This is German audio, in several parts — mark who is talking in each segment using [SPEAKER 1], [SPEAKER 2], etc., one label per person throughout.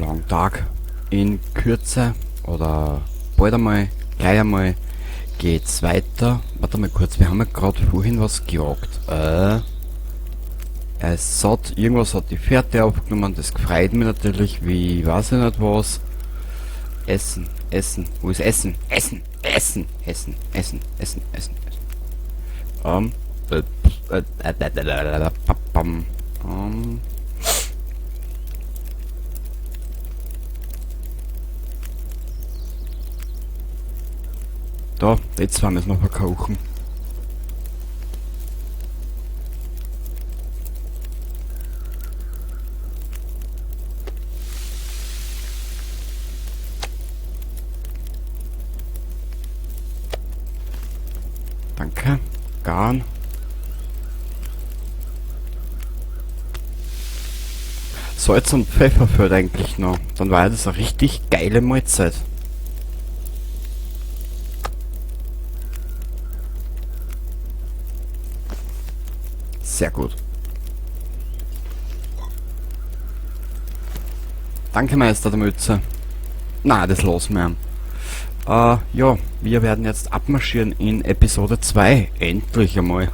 [SPEAKER 1] langen Tag. In Kürze oder bald einmal, gleich einmal geht's weiter. Warte mal kurz, wir haben ja gerade vorhin was gejagt. Irgendwas hat die Fährte aufgenommen, das gefreut mich natürlich, wie, weiß ich nicht was. Essen, Essen, wo ist Essen? Essen, Essen, Essen, Essen, Essen, Essen, Essen. Ähm, äh, papam, Da, jetzt werden wir es noch verkochen. Danke. Garn. Salz und Pfeffer fehlt eigentlich noch. Dann war das eine richtig geile Mahlzeit. Sehr gut. Danke, Meister der Mütze. Na, das lassen wir. Ja, wir werden jetzt abmarschieren in Episode 2. Endlich einmal.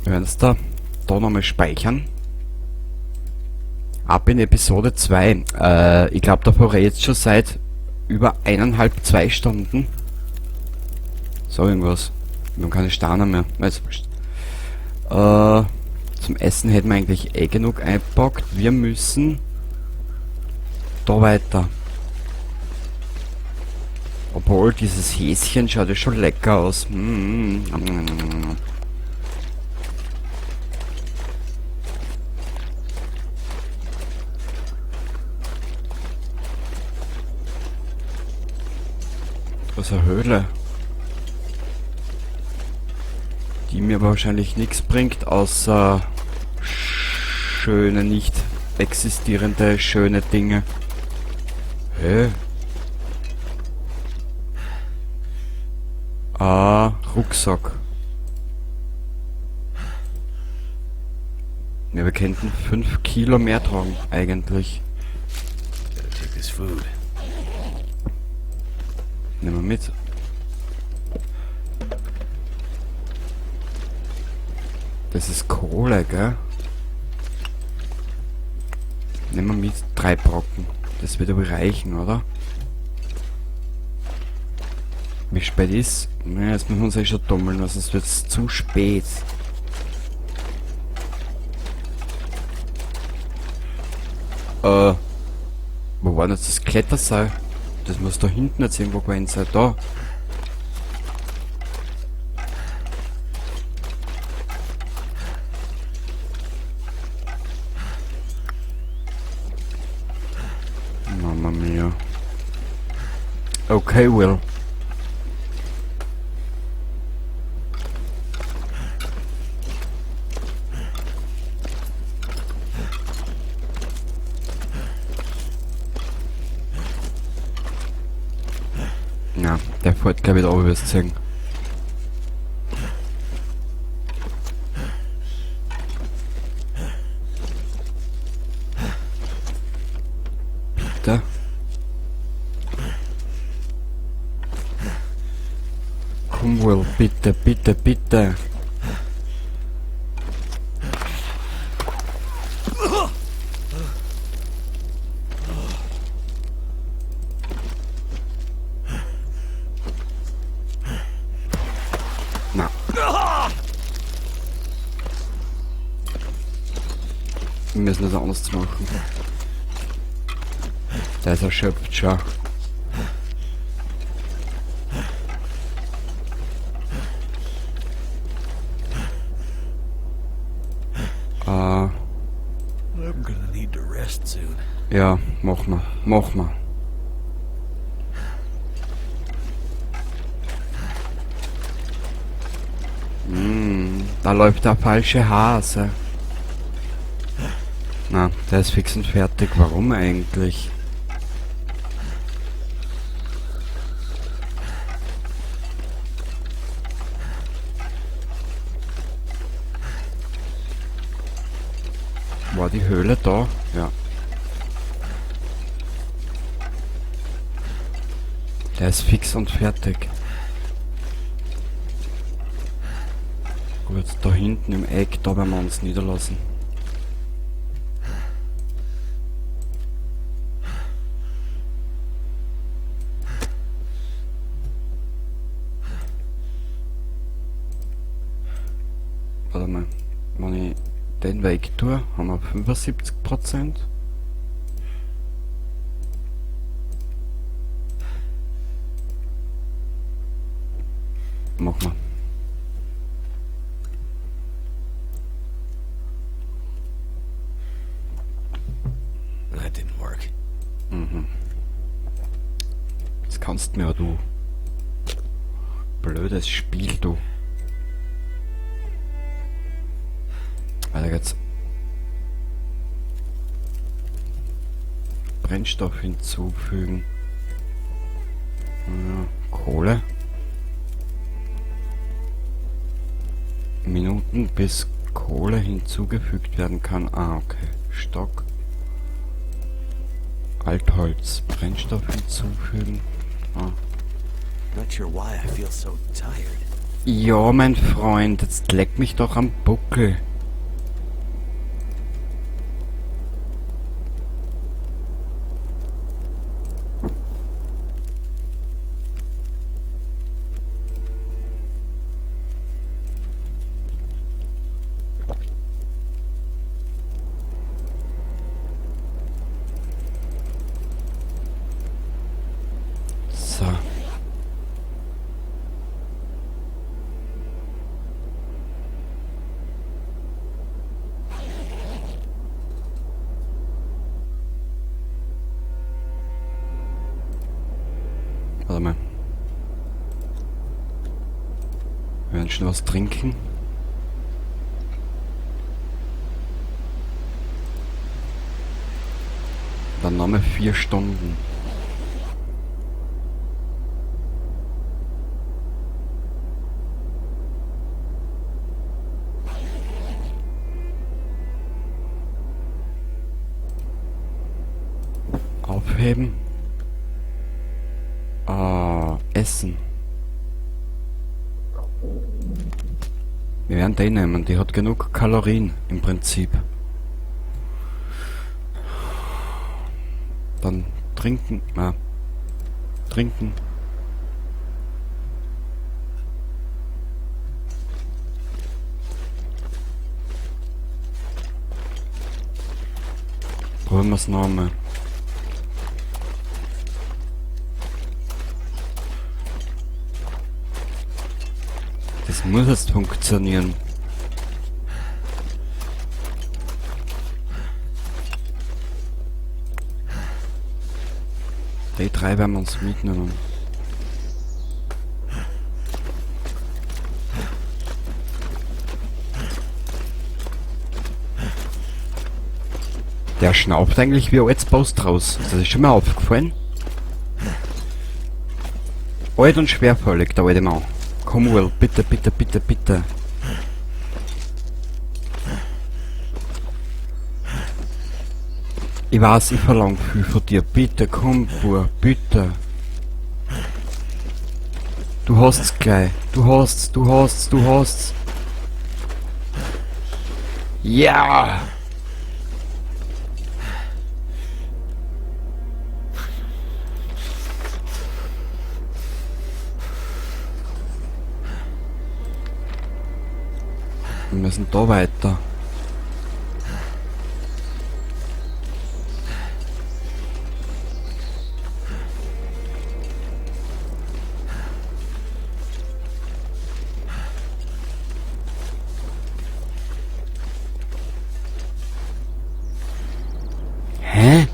[SPEAKER 1] Wir werden es da nochmal speichern. Ab in Episode 2. Ich glaube, da fahre ich jetzt schon seit über 1,5, 2 Stunden. So irgendwas. Wir haben keine Steine mehr. Weiß nicht. Zum Essen hätten wir eigentlich eh genug eingepackt. Wir müssen da weiter. Obwohl, dieses Häschen schaut ja schon lecker aus. Das ist eine Höhle, die mir wahrscheinlich nichts bringt, außer schöne, nicht existierende, schöne Dinge. Hä? Rucksack. Ja, wir könnten 5 Kilo mehr tragen, eigentlich. Nehmen wir mit. Das ist Kohle, gell? Nehmen wir mit 3 Brocken. Das wird aber reichen, oder? Wie spät ist? Naja, jetzt müssen wir uns eh schon dummeln, sonst wird es zu spät. Wo war denn jetzt das Kletterseil? Das muss da hinten jetzt irgendwo gewesen sein. Da. Mamma mia. Okay, Will. Ja, der fährt gleich wieder runter, wirst du sehen. Bitte? Komm, Will, bitte, bitte, bitte. Na. Wir müssen das anders machen. Der ist erschöpft schon.
[SPEAKER 2] I'm gonna need to rest soon.
[SPEAKER 1] Ja, mach mal, mach mal. Da läuft der falsche Hase. Na, der ist fix und fertig. Warum eigentlich? War die Höhle da? Ja. Der ist fix und fertig. Gut, da hinten im Eck, da werden wir uns niederlassen. Warte mal, wenn ich den Weg tue, haben wir 75%. Mach mal.
[SPEAKER 2] That didn't work.
[SPEAKER 1] Das kannst mir, du. Blödes Spiel, du. Weiter geht's. Brennstoff hinzufügen. Ja, Kohle. Minuten bis Kohle hinzugefügt werden kann. Ah, okay. Stock. Altholz. Brennstoff hinzufügen. Ah.
[SPEAKER 2] Not sure why I feel so tired.
[SPEAKER 1] Ja, mein Freund, jetzt leck mich doch am Buckel. So. Warte mal. Wir werden schon was trinken. Dann nochmal 4 Stunden. Aufheben. Essen. Wir werden die nehmen, die hat genug Kalorien im Prinzip. Dann trinken. Trinken. Probieren wir es nochmal. Das muss jetzt funktionieren. Die 3 werden wir uns mitnehmen. Der schnaubt eigentlich wie als Post raus. Das ist schon mal aufgefallen. Alt und schwerfällig, der alte Mann. Komm, Will, bitte, bitte, bitte, bitte. Ich weiß, ich verlange viel von dir. Bitte, komm, Bub, bitte. Du hast's gleich. Du hast's, du hast's, du hast's. Ja! Wir müssen da weiter. Hä?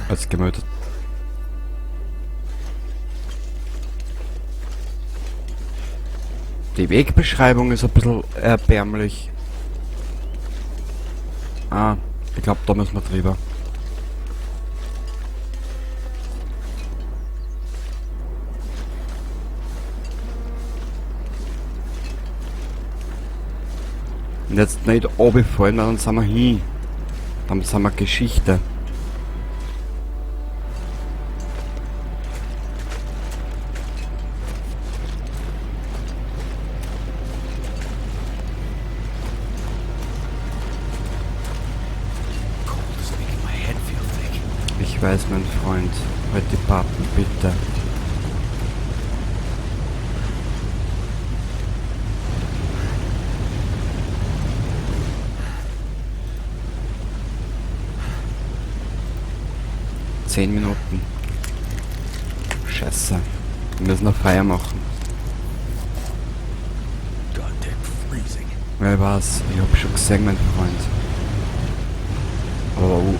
[SPEAKER 1] Als gemeldet. Die Wegbeschreibung ist ein bisschen erbärmlich. Ah, ich glaube, da müssen wir drüber. Und jetzt nicht runterfallen, weil dann sind wir hin. Dann sind wir Geschichte.
[SPEAKER 2] Cold is making my head feel thick.
[SPEAKER 1] Ich weiß, mein Freund. Halt die Pappen, bitte. Zehn Minuten. Scheiße. Wir müssen noch Feier machen.
[SPEAKER 2] Goddamn freezing.
[SPEAKER 1] Wer war's? Ich hab schon gesehen, mein Freund. Oh.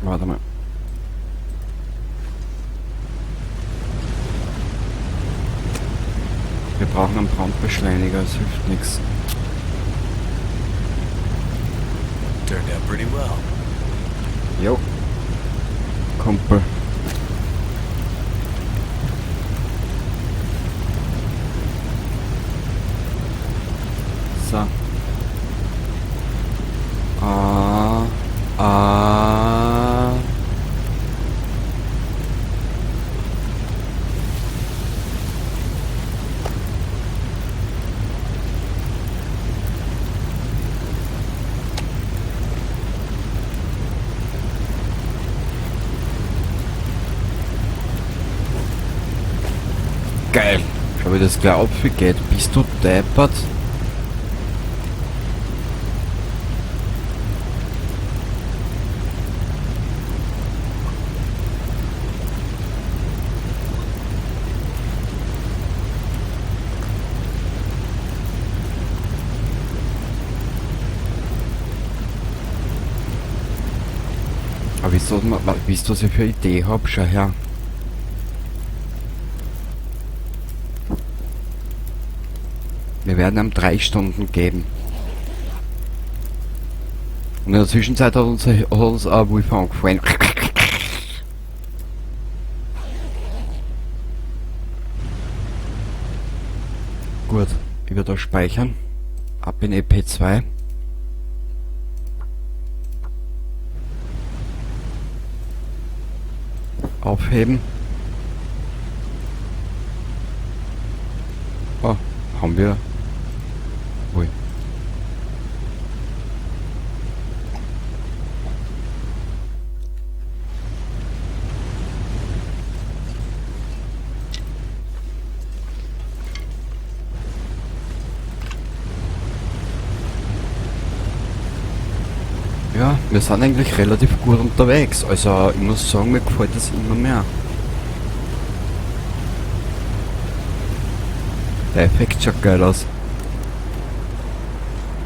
[SPEAKER 1] Warte mal. Wir brauchen einen Brandbeschleuniger, es hilft nichts.
[SPEAKER 2] Turned out pretty well.
[SPEAKER 1] Jo. Kumpel. So. Geil. Schau, wie das gleich abgeht. Bist du deppert? Aber wisst ihr, was ich für eine Idee hab? Schau her. Wir werden ihm 3 Stunden geben. Und in der Zwischenzeit hat uns ein Wolf angefallen. Gut, ich werde da speichern. Ab in EP2. Aufheben. Oh, haben wir. Ui. Ja, wir sind eigentlich relativ gut unterwegs. Also ich muss sagen, mir gefällt das immer mehr. Der Effekt schaut geil aus.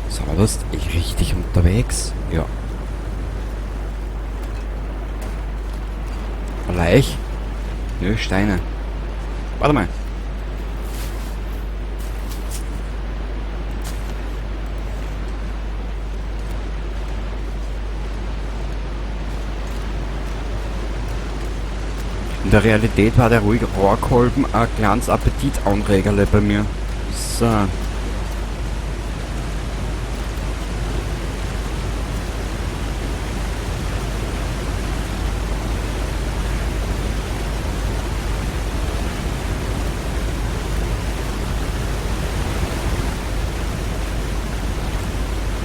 [SPEAKER 1] Sind wir das echt richtig unterwegs? Ja. Bleich? Nö, Steine. Warte mal. In der Realität war der ruhige Rohrkolben ein kleines Appetitanregerle bei mir. So.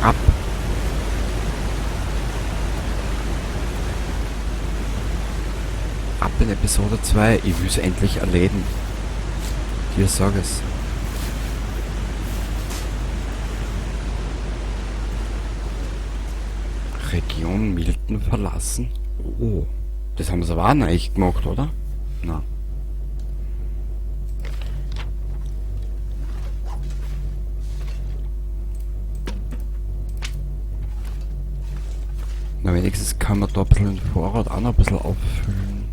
[SPEAKER 1] Ab. Ab in Episode 2. Ich will es endlich erleben. Dir sag es. Region Milton verlassen? Oh. Das haben sie aber auch neu gemacht, oder? Na. Na, wenigstens kann man da ein bisschen den Vorrat auch noch ein bisschen auffüllen.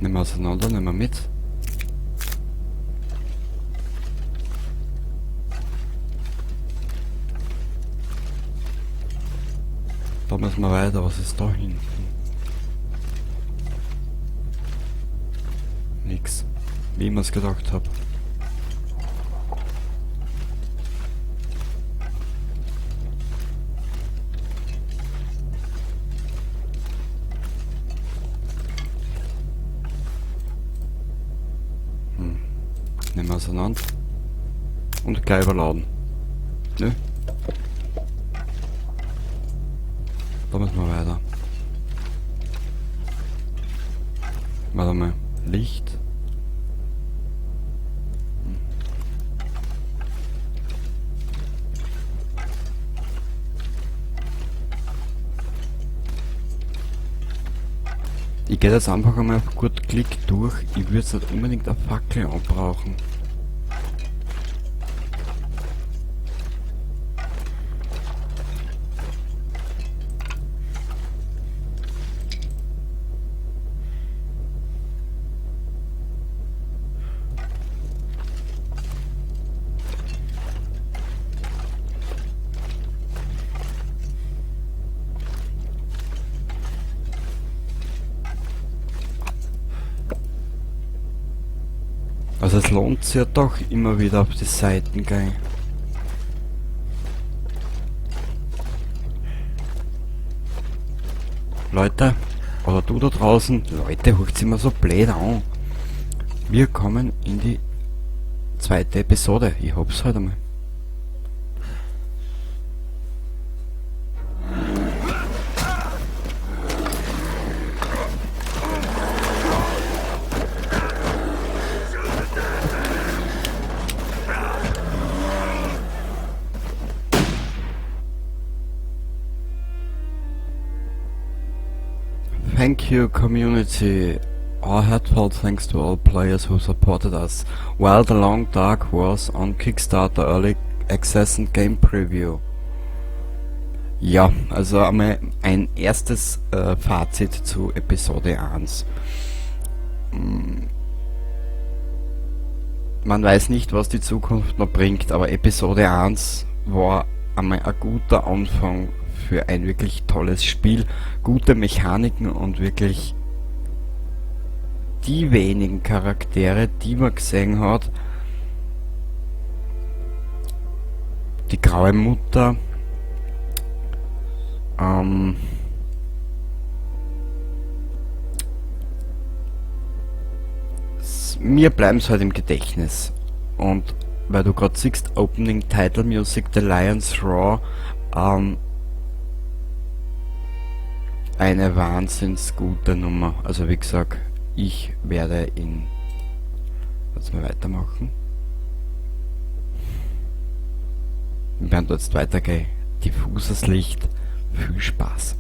[SPEAKER 1] Nehmen wir auseinander, nehmen wir mit. Da müssen wir weiter. Was ist da hinten? Nix. Wie ich mir's gedacht habe. Nehmen wir auseinander. Und gleich überladen. Nö. Da müssen wir weiter. Warte mal. Licht. Ich gehe jetzt einfach einmal auf gut Klick durch. Ich würde jetzt nicht unbedingt eine Fackel anbrauchen. Also es lohnt sich ja doch immer wieder auf die Seiten gehen. Leute, oder du da draußen, Leute, hört immer so blöd an. Wir kommen in die zweite Episode. Ich hab's halt einmal. Thank you, community. Our heartfelt thanks to all players who supported us while The Long Dark was on Kickstarter Early Access and Game Preview. Ja, also einmal ein erstes Fazit zu Episode 1. Man weiß nicht, was die Zukunft noch bringt, aber Episode 1 war einmal ein guter Anfang für ein wirklich tolles Spiel, gute Mechaniken und wirklich die wenigen Charaktere, die man gesehen hat. Die graue Mutter, mir bleiben es halt im Gedächtnis. Und weil du gerade siehst, Opening Title Music, The Lion's Roar, eine wahnsinns gute Nummer. Also wie gesagt, ich werde ihn jetzt mal weitermachen. Wir werden jetzt weitergehen. Diffuses Licht. Viel Spaß.